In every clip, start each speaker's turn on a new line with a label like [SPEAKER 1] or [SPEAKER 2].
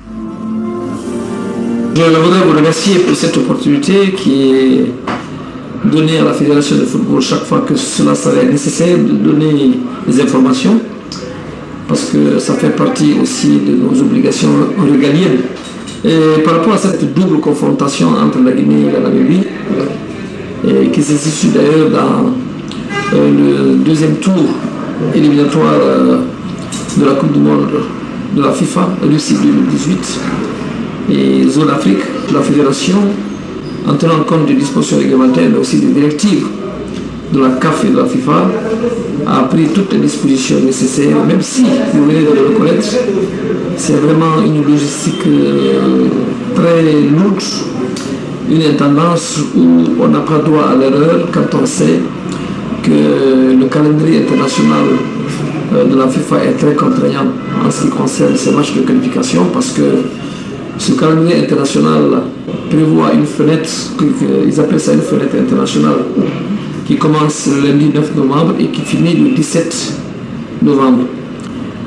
[SPEAKER 1] Je voudrais vous remercier pour cette opportunité qui est donnée à la Fédération de football chaque fois que cela serait nécessaire de donner des informations, parce que ça fait partie aussi de nos obligations régaliennes. Et par rapport à cette double confrontation entre la Guinée et la Namibie, qui se situe d'ailleurs dans le deuxième tour éliminatoire de la Coupe du Monde de la FIFA, Russie 2018, et Zone Afrique, la Fédération, en tenant compte des dispositions réglementaires, mais aussi des directives de la CAF et de la FIFA, a pris toutes les dispositions nécessaires, même si, vous venez de le reconnaître, c'est vraiment une logistique très lourde, une intendance où on n'a pas droit à l'erreur quand on sait que le calendrier international de la FIFA est très contraignant en ce qui concerne ces matchs de qualification, parce que ce calendrier international prévoit une fenêtre, ils appellent ça une fenêtre internationale, qui commence le lundi 9 novembre et qui finit le 17 novembre.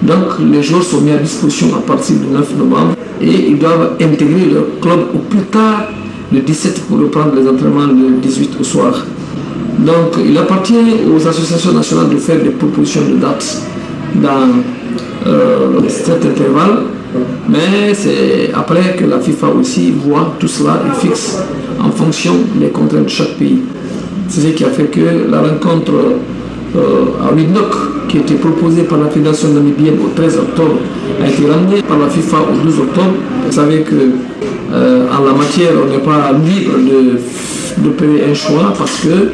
[SPEAKER 1] Donc les joueurs sont mis à disposition à partir du 9 novembre et ils doivent intégrer leur club au plus tard le 17 pour reprendre les entraînements le 18 au soir. Donc il appartient aux associations nationales de faire des propositions de dates dans cet intervalle, mais c'est après que la FIFA aussi voit tout cela et fixe en fonction des contraintes de chaque pays. C'est ce qui a fait que la rencontre à Windhoek, qui était proposée par la Fédération namibienne au 13 octobre, a été ramenée par la FIFA au 12 octobre. Vous savez que en la matière, on n'est pas libre de payer un choix parce que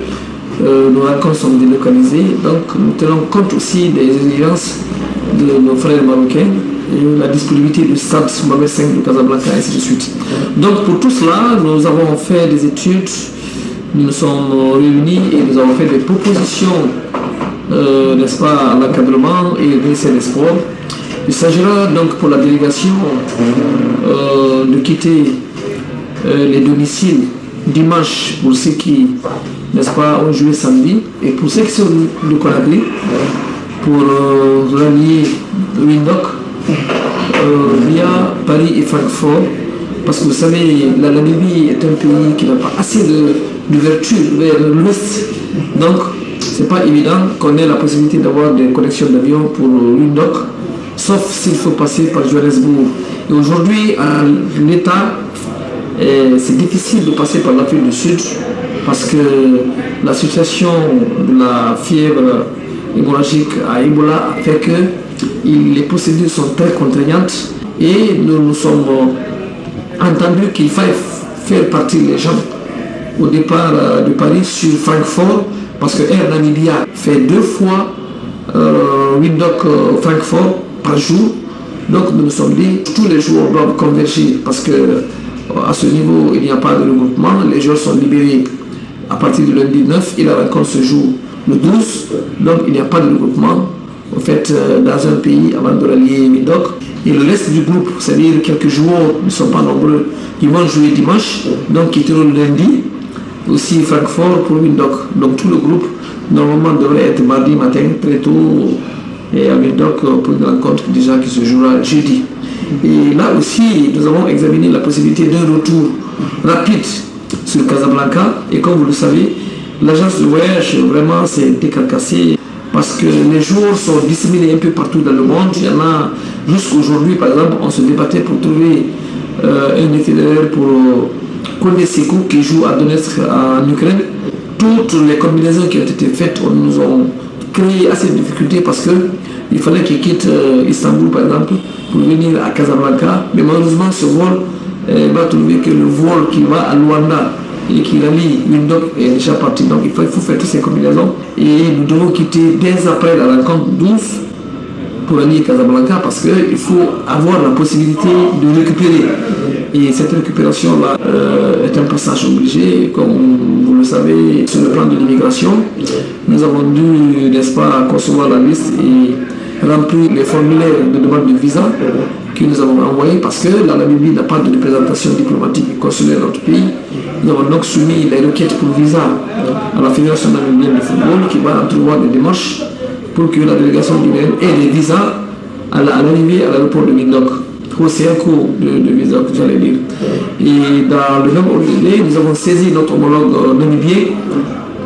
[SPEAKER 1] nos rencontres sont délocalisées. Donc nous tenons compte aussi des exigences de nos frères marocains et la disponibilité du stade Mohamed V de Casablanca, et ainsi de suite. Donc pour tout cela, nous avons fait des études, nous nous sommes réunis et nous avons fait des propositions, n'est-ce pas, à l'encadrement et au ministère des Sports. Il s'agira donc pour la délégation de quitter les domiciles dimanche pour ceux qui, n'est-ce pas, ont joué samedi, et pour ceux qui sont de Conakry, pour rallier Windhoek via Paris et Francfort, parce que vous savez, la Namibie est un pays qui n'a pas assez d'ouverture vers l'ouest, donc c'est pas évident qu'on ait la possibilité d'avoir des connexions d'avion pour Windhoek, sauf s'il faut passer par Johannesburg. Et aujourd'hui, à l'État, c'est difficile de passer par l'Afrique du Sud parce que la situation de la fièvre hémorragique à Ebola fait que les procédures sont très contraignantes et nous nous sommes entendus qu'il fallait faire partir les gens au départ de Paris sur Francfort, parce que Air Namibia fait 2 fois Windhoek-Francfort par jour. Donc nous nous sommes dit tous les jours doivent converger parce que à ce niveau il n'y a pas de regroupement, les joueurs sont libérés à partir du lundi 9 et la rencontre se joue le 12, donc il n'y a pas de regroupement en fait dans un pays avant de rallier Windhoek. Et le reste du groupe, c'est-à-dire quelques joueurs ne sont pas nombreux, qui vont jouer dimanche, donc qui quitteront le lundi, aussi Francfort pour Windhoek. Donc tout le groupe normalement devrait être mardi matin très tôt et à Windhoek pour une rencontre déjà qui se jouera jeudi. Et là aussi, nous avons examiné la possibilité d'un retour rapide sur Casablanca. Et comme vous le savez, l'agence de voyage vraiment s'est décarcassée parce que les jours sont disséminés un peu partout dans le monde. Il y en a jusqu'aujourd'hui, par exemple, on se débattait pour trouver un itinéraire pour Kondé Sékou qui joue à Donetsk en Ukraine. Toutes les combinaisons qui ont été faites nous ont créé assez de difficultés parce qu'il fallait qu'ils quittent Istanbul, par exemple, pour venir à Casablanca. Mais malheureusement, ce vol va trouver que le vol qui va à Luanda et qui rallie Windhoek est déjà parti. Donc il faut faire toutes ces combinaisons. Et nous devons quitter dès après la rencontre 12 pour aller à Casablanca parce qu'il faut avoir la possibilité de récupérer. Et cette récupération-là est un passage obligé, comme vous le savez, sur le plan de l'immigration. Nous avons dû, n'est-ce pas, concevoir la liste et remplir les formulaires de demande de visa que nous avons envoyés parce que la Namibie n'a pas de représentation diplomatique et consulaire dans notre pays. Nous avons donc soumis les requêtes pour visa à la Fédération namibienne de football qui va entrevoir des démarches pour que la délégation guinéenne ait des visas à l'arrivée à l'aéroport de Windhoek. c'est un cours de visa que j'allais dire. Et dans le même ordre d'idée, nous avons saisi notre homologue namibien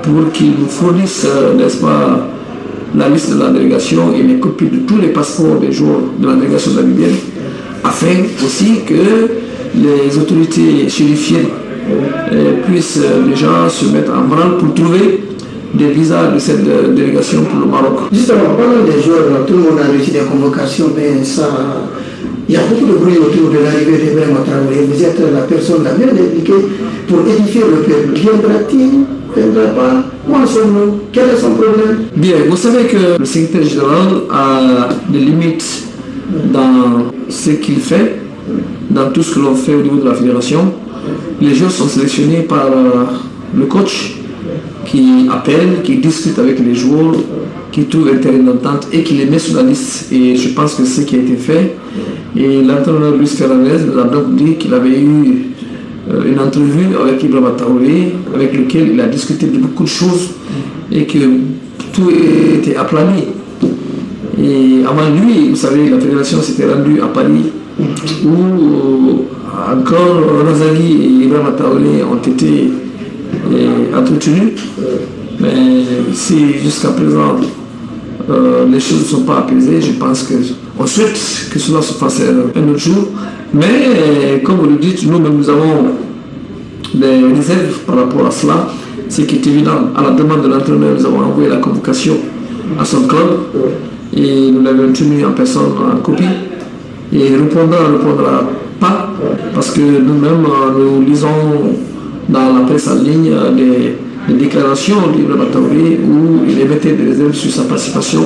[SPEAKER 1] pour qu'il nous fournisse, n'est-ce pas, la liste de la délégation et les copies de tous les passeports des joueurs de la délégation namibienne, afin aussi que les autorités chérifiennes puissent déjà se mettre en branle pour trouver des visas de cette délégation pour le Maroc.
[SPEAKER 2] Justement, pendant les jours, tout le monde a reçu des convocations, mais ça, il y a beaucoup de bruit autour de l'arrivée d'Ibrahim Traoré. Vous êtes la personne la mieux indiquée pour édifier le peuple. Viendra-t-il? Viendra pas? Où en sommes-nous? Quel est son problème?
[SPEAKER 1] Bien, vous savez que le secrétaire général a des limites dans ce qu'il fait, dans tout ce que l'on fait au niveau de la fédération. Les joueurs sont sélectionnés par le coach qui appelle, qui discute avec les joueurs, qui trouve un terrain d'entente et qui les met sur la liste. Et je pense que c'est ce qui a été fait. Et l'entraîneur Luis Fernandez nous a donc dit qu'il avait eu une entrevue avec Ibrahim Traoré, avec lequel il a discuté de beaucoup de choses et que tout était aplani. Et avant lui, vous savez, la fédération s'était rendue à Paris où encore Razali et Ibrahim Traoré ont été entretenus. Mais si jusqu'à présent les choses ne sont pas apaisées, je pense qu'on souhaite que cela se fasse un autre jour. Mais comme vous le dites, nous-mêmes nous avons des réserves par rapport à cela. Ce qui est évident, à la demande de l'entraîneur, nous avons envoyé la convocation à son club et nous l'avons tenu en personne en copie. Et répondra pas, parce que nous-mêmes nous lisons dans la presse en ligne des déclarations d'Ibrahim Traoré où il émettait des réserves sur sa participation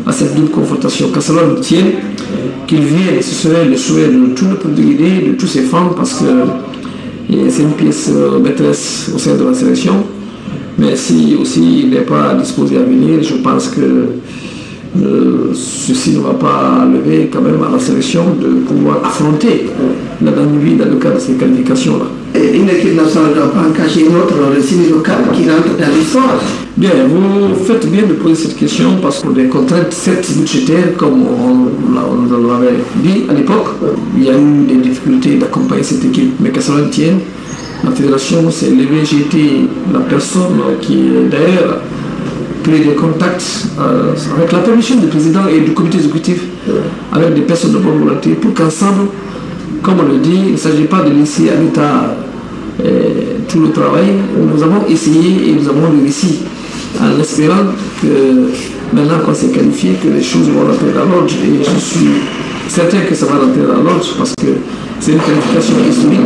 [SPEAKER 1] à cette double confrontation. Qu'à cela nous tienne, qu'il vienne, ce serait le souhait de tout le peuple de Guinée, de tous ses fans, parce que c'est une pièce maîtresse au sein de la sélection. Mais si aussi il n'est pas disposé à venir, je pense que ceci ne va pas lever quand même à la sélection de pouvoir affronter la Namibie dans le cadre de ces qualifications-là.
[SPEAKER 2] Et une équipe nationale ne doit pas encager une autre récit local qui rentre dans l'histoire.
[SPEAKER 1] Bien, vous faites bien de poser cette question parce que des contraintes certes budgétaires, comme on l'avait dit à l'époque, il y a eu des difficultés d'accompagner cette équipe, mais qu'à cela ne tienne, la fédération s'est levée. J'ai été la personne qui d'ailleurs pris des contacts avec la permission du président et du comité exécutif, avec des personnes de bonne volonté, pour qu'ensemble, comme on le dit, il ne s'agit pas de laisser à l'État tout le travail. Nous avons essayé et nous avons réussi, en espérant que maintenant qu'on s'est qualifié, que les choses vont rentrer dans l'ordre. Et je suis certain que ça va rentrer dans l'ordre parce que c'est une qualification historique.